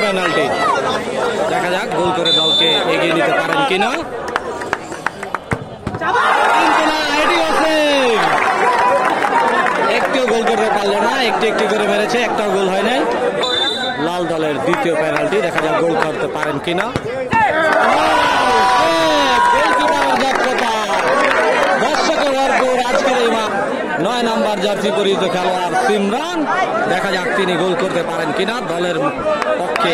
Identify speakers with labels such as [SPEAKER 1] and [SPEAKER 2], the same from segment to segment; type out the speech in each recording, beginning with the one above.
[SPEAKER 1] Penalty. দেখা যাক গোল করে দলকে এগিয়ে নিতে পারেন কিনা। একটিও গোল করতে পারলো না, একটি করে মেরেছে, একটাও গোল হয় নাই। লাল দলের দ্বিতীয় পেনাল্টি, দেখা যাক গোল করতে পারেন কিনা। দর্শকের ভরপুর আজকের এই 9 নম্বর জার্সি পরিহিত খেলোয়াড় সিমরান, দেখা যাক তিনি গোল করতে পারেন কিনা, দলের পক্ষে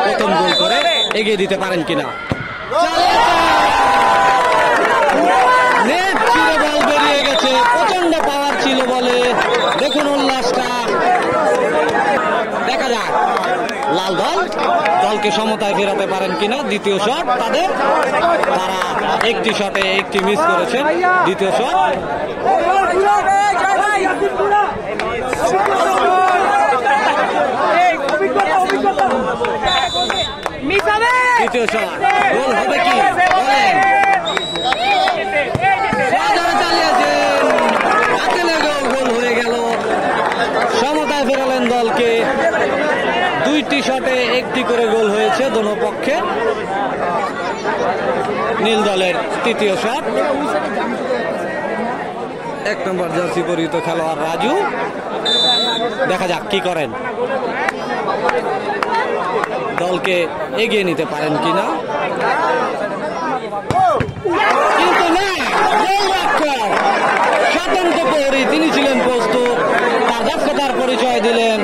[SPEAKER 1] প্রথম গোল করে এগিয়ে দিতে পারেন কিনা। নেট ছিঁড়ে বল বেরিয়ে গেছে, প্রচন্ড পাওয়ার ছিল বলে, দেখুন উল্লাসটা। দেখা যাক লাল দলকে সমতায় ফেরাতে পারেন কিনা। দ্বিতীয় শট তাদের, তারা একটি শটে একটি মিস করেছেন। দ্বিতীয় শট, দ্বিতীয় শট গোল হবে কি বলেন? গোল হয়ে গেল, সমতায় ফেরালেন দলকে। 2টি শটে একটি করে গোল হয়েছে দোনো পক্ষে। নীল দলের তৃতীয় শট, 1 নম্বর জার্সি পরিহিত খেলোয়াড় রাজু, দেখা যাক কি করেন, দলকে এগিয়ে নিতে পারেন কিনা। কিন্তু না, স্বতন্ত্র প্রহরী, তিনি ছিলেন প্রস্তুত, তার দক্ষতার পরিচয় দিলেন।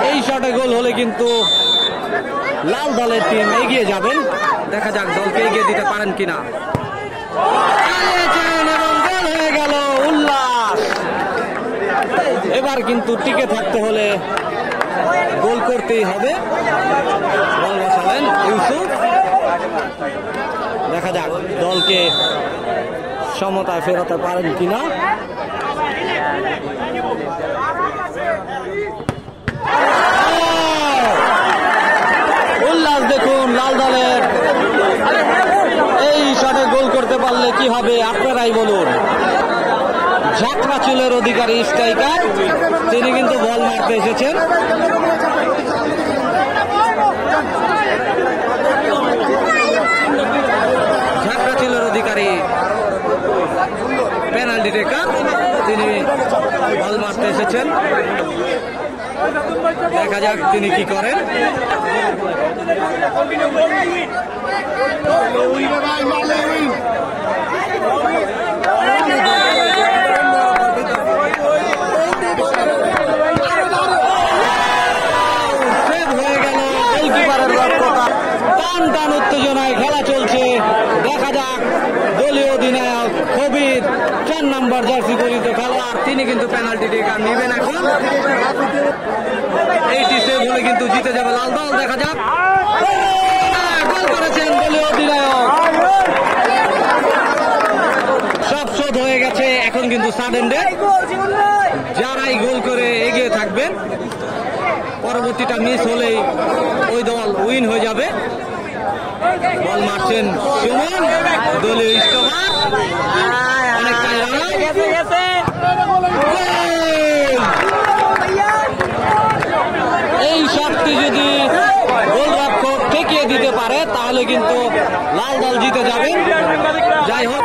[SPEAKER 1] এই শটে গোল হলে কিন্তু লাল দলের টিম এগিয়ে যাবেন। দেখা যাক দলকে এগিয়ে দিতে পারেন কিনা। এবং গোল হয়ে গেল, উল্লাস। এবার কিন্তু টিকে থাকতে হলে গোল করতেই হবে। বল বসালেন ইউসুফ, দেখা যাক দলকে সমতায় ফেরাতে পারেন কিনা। উল্লাস দেখুন লাল দলের। এই শটে গোল করতে পারলে কি হবে আপনারাই বলুন। ঝাঁকড়া চুলের অধিকারী স্ট্রাইকার, তিনি কিন্তু বল মারতে এসেছেন। ঝাঁকড়া চুলের অধিকারী পেনাল্টি টেকার, তিনি বল মারতে এসেছেন। দেখা যাক তিনি কি করেন। টান উত্তেজনায় খেলা চলছে। দেখা যাক দলীয় অধিনায়ক কবির 4 নম্বর জার্সি পরিহিত খেলোয়াড়, তিনি কিন্তু পেনাল্টি টেকার নেবেন এখন। এইটি সেভ হলে কিন্তু জিতে যাবে লাল দল। দেখা যাক, গোল করেছেন দলীয় অধিনায়ক। সব শোধ হয়ে গেছে, এখন কিন্তু সাডেন ডেথ, যারাই গোল করে এগিয়ে থাকবেন, পরবর্তীটা মিস হলেই ওই দল উইন হয়ে যাবে। বল মারছেন সুমন, দলীয় স্টপার, অনেকটাই এই শটটি যদি গোলরক্ষক ঠেকিয়ে দিতে পারে তাহলে কিন্তু লাল দল জিতে যাবে। যাই হোক।